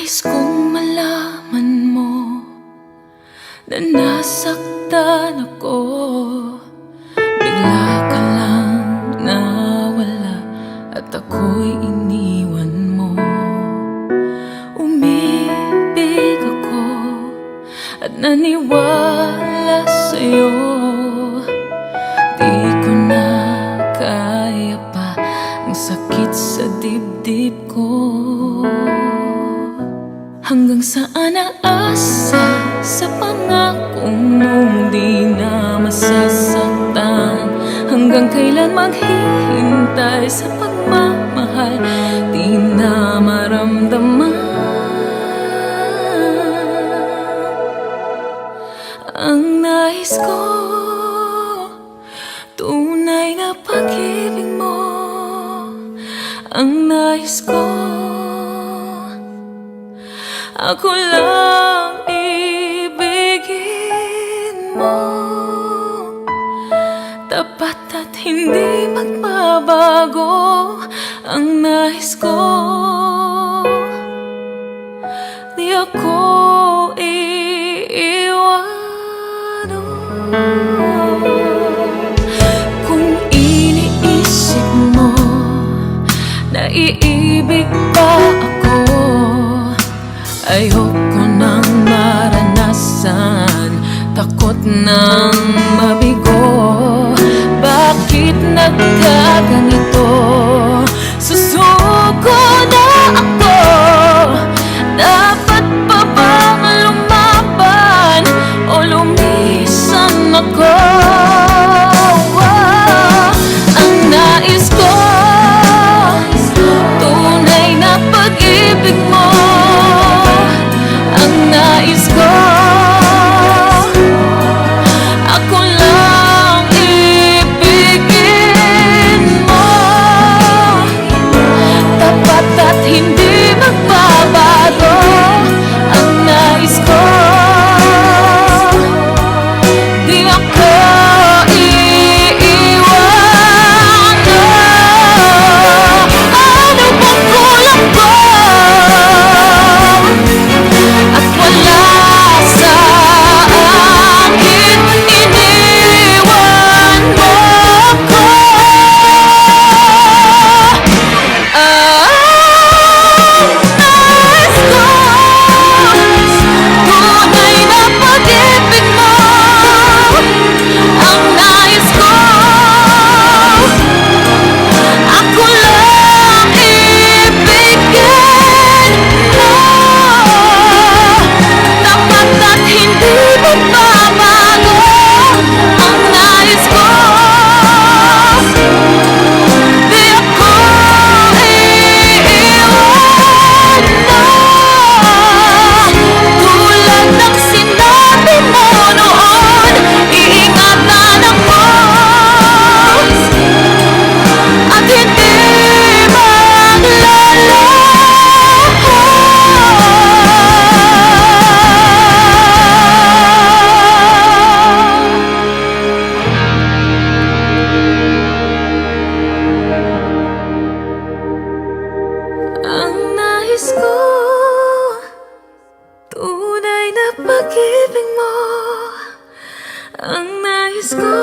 Nais kong malaman mo na nasaktan ako. Bigla ka lang nawala at ako'y iniwan mo. Umibig ako at naniwala sa'yo. Di ko na kaya pa ang sakit sa dibdib ko. Hanggang saan ang asa sa pangakong nung di na masasaktan? Hanggang kailan maghihintay sa pagmamahal di na maramdaman? Ang nais ko, tunay na pag-ibig mo. Ang nais ko, ako lang ibigin mo. Tapat at hindi magbabago. Ang nais ko, di ako iiwan. Kung iniisip mo na iibig pa ako, ayoko nang maranasan, takot nang mabigo. Bakit nagkaganito? Susuko na ako. Dapat pa bang lumaban o lumisan ako? Ang nais ko, tunay na pag-ibig mo. Ang nais ko, ako lang ibigin mo. Tapat at hindi magbabago. Ang nais ko, di ako iiwan. Ano bang kulang ko? At wala sa akin, iniwan mo ko. Nais ko, tunay na pag-ibig mo. Ang nais ko, ako lang ibigin mo. Tapat at hindi magbabago. Ang nais ko, di ako iiwan na. Tulad ng sinabi mo noon, iingatan ako at hindi maglalaho. Ang nais ko, tunay na pag-ibig mo. Ang nais ko,